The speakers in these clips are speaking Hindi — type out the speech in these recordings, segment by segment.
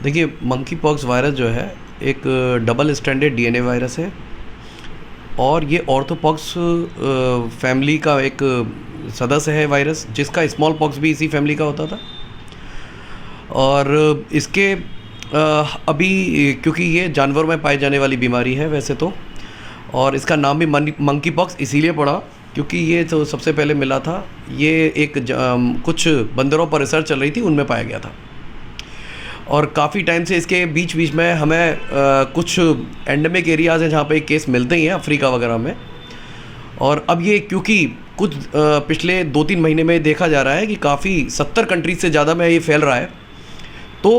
देखिए, मंकी पॉक्स वायरस जो है एक डबल स्ट्रैंडेड डीएनए वायरस है और ये ऑर्थोपॉक्स फैमिली का एक सदस्य है वायरस, जिसका स्मॉल पॉक्स भी इसी फैमिली का होता था। और इसके अभी क्योंकि ये जानवरों में पाई जाने वाली बीमारी है वैसे तो, और इसका नाम भी मंकी पॉक्स इसीलिए पड़ा क्योंकि ये तो सबसे पहले मिला था, ये एक कुछ बंदरों पर रिसर्च चल रही थी, उनमें पाया गया था। और काफ़ी टाइम से इसके बीच बीच में हमें कुछ एंडेमिक एरियाज़ हैं जहाँ पे केस मिलते ही हैं, अफ्रीका वगैरह में। और अब ये क्योंकि कुछ पिछले 2-3 महीने में देखा जा रहा है कि काफ़ी 70 कंट्रीज से ज़्यादा में ये फैल रहा है, तो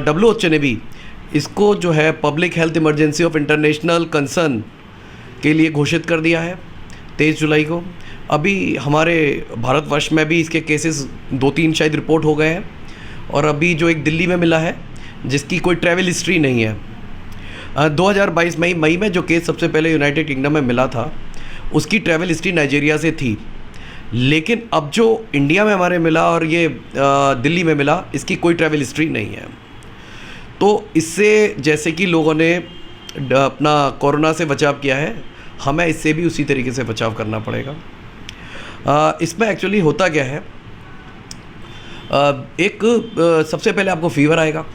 WHO ने भी इसको जो है public health emergency of international concern के लिए घोषित कर दिया है 23 जुलाई को। अभी हमारे भारतवर्ष में भी इसके केसेस 2-3 शायद रिपोर्ट हो गए हैं, और अभी जो एक दिल्ली में मिला है जिसकी कोई ट्रैवल हिस्ट्री नहीं है। 2022 मई में जो केस सबसे पहले यूनाइटेड किंगडम में मिला था, उसकी ट्रैवल हिस्ट्री नाइजीरिया से थी। लेकिन अब जो इंडिया में हमारे मिला और ये दिल्ली में मिला, इसकी कोई ट्रैवल हिस्ट्री नहीं है। तो इससे जैसे कि लोगों ने अपना कोरोना से बचाव किया है, हमें इससे भी उसी तरीके से बचाव करना पड़ेगा। इसमें एक्चुअली होता क्या है, सबसे पहले आपको फ़ीवर आएगा।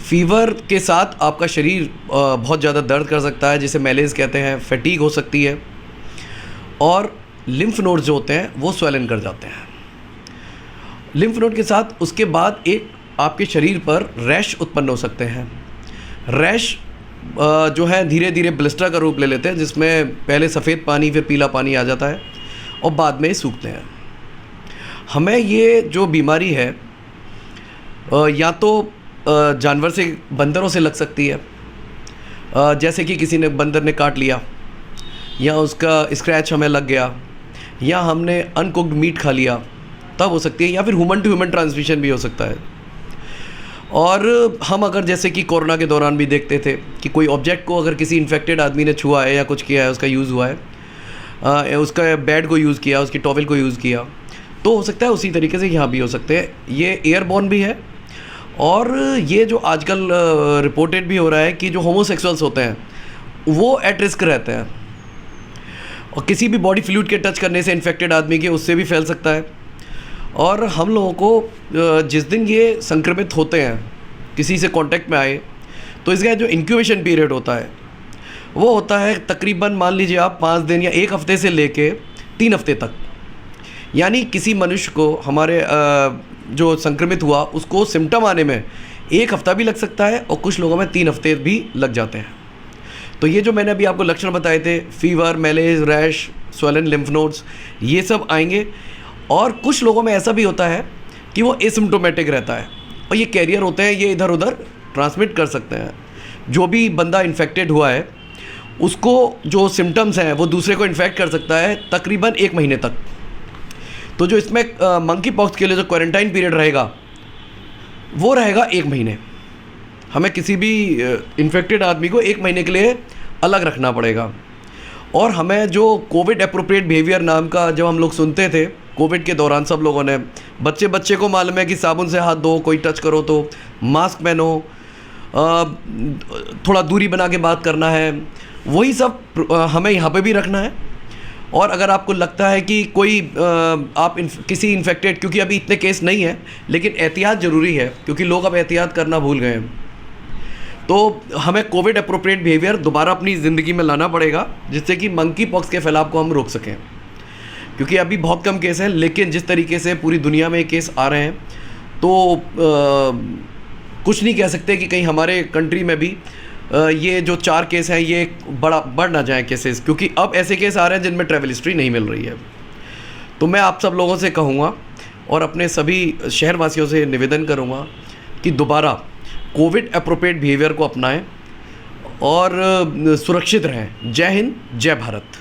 फ़ीवर के साथ आपका शरीर बहुत ज़्यादा दर्द कर सकता है, जिसे मैलेज कहते हैं, फैटीग हो सकती है, और लिम्फ नोड्स जो होते हैं वो स्वेलन कर जाते हैं। लिम्फ नोड के साथ उसके बाद एक आपके शरीर पर रैश उत्पन्न हो सकते हैं। रैश जो है धीरे धीरे ब्लिस्टर का रूप ले लेते हैं, जिसमें पहले सफ़ेद पानी फिर पीला पानी आ जाता है और बाद में सूखते हैं। हमें ये जो बीमारी है या तो जानवर से, बंदरों से लग सकती है, जैसे कि किसी ने बंदर ने काट लिया, या उसका स्क्रैच हमें लग गया, या हमने अनकुक्ड मीट खा लिया, तब हो सकती है, या फिर ह्यूमन टू ह्यूमन ट्रांसमिशन भी हो सकता है। और हम अगर जैसे कि कोरोना के दौरान भी देखते थे कि कोई ऑब्जेक्ट को अगर किसी इन्फेक्टेड आदमी ने छुआ है या कुछ किया है, उसका यूज़ हुआ है, उसका बेड को यूज़ किया, उसकी टॉवल को यूज़ किया, तो हो सकता है उसी तरीके से यहाँ भी हो सकते हैं। ये एयरबॉर्न भी है, और ये जो आजकल रिपोर्टेड भी हो रहा है कि जो होमोसेक्सुअल्स होते हैं वो एट रिस्क रहते हैं, और किसी भी बॉडी फ्लूइड के टच करने से इन्फेक्टेड आदमी के, उससे भी फैल सकता है। और हम लोगों को जिस दिन ये संक्रमित होते हैं, किसी से कांटेक्ट में आए, तो इसका जो इंक्यूबेशन पीरियड होता है वो होता है तकरीबन, मान लीजिए आप 5 दिन या 1 हफ़्ते से लेके 3 हफ़्ते तक। यानी किसी मनुष्य को, हमारे जो संक्रमित हुआ, उसको सिम्टम आने में 1 हफ़्ता भी लग सकता है, और कुछ लोगों में 3 हफ़्ते भी लग जाते हैं। तो ये जो मैंने अभी आपको लक्षण बताए थे, fever, malaise, rash, swollen lymph nodes, ये सब आएंगे। और कुछ लोगों में ऐसा भी होता है कि वो एसिम्प्टोमेटिक रहता है, और ये कैरियर होते हैं, ये इधर उधर ट्रांसमिट कर सकते हैं। जो भी बंदा इन्फेक्टेड हुआ है, उसको जो सिम्टम्स हैं वो दूसरे को इन्फेक्ट कर सकता है तकरीबन 1 महीने तक। तो जो इसमें मंकी पॉक्स के लिए जो क्वारंटाइन पीरियड रहेगा, वो रहेगा 1 महीने। हमें किसी भी इन्फेक्टेड आदमी को 1 महीने के लिए अलग रखना पड़ेगा। और हमें जो कोविड एप्रोप्रिएट बिहेवियर नाम का जब हम लोग सुनते थे कोविड के दौरान, सब लोगों ने, बच्चे को मालूम है कि साबुन से हाथ धो, कोई टच करो तो मास्क पहनो, थोड़ा दूरी बना के बात करना है, वही सब हमें यहाँ पे भी रखना है। और अगर आपको लगता है कि कोई किसी इन्फेक्टेड, क्योंकि अभी इतने केस नहीं हैं, लेकिन एहतियात ज़रूरी है क्योंकि लोग अब एहतियात करना भूल गए हैं, तो हमें कोविड एप्रोप्रिएट बिहेवियर दोबारा अपनी ज़िंदगी में लाना पड़ेगा, जिससे कि मंकी पॉक्स के फैलाव को हम रोक सकें। क्योंकि अभी बहुत कम केस हैं, लेकिन जिस तरीके से पूरी दुनिया में केस आ रहे हैं, तो कुछ नहीं कह सकते कि कहीं हमारे कंट्री में भी ये जो 4 केस हैं ये बढ़ ना जाए केसेस, क्योंकि अब ऐसे केस आ रहे हैं जिनमें ट्रैवल हिस्ट्री नहीं मिल रही है। तो मैं आप सब लोगों से कहूँगा और अपने सभी शहरवासियों से निवेदन करूँगा कि दोबारा कोविड एप्रोप्रिएट बिहेवियर को अपनाएं और सुरक्षित रहें। जय हिंद, जय भारत।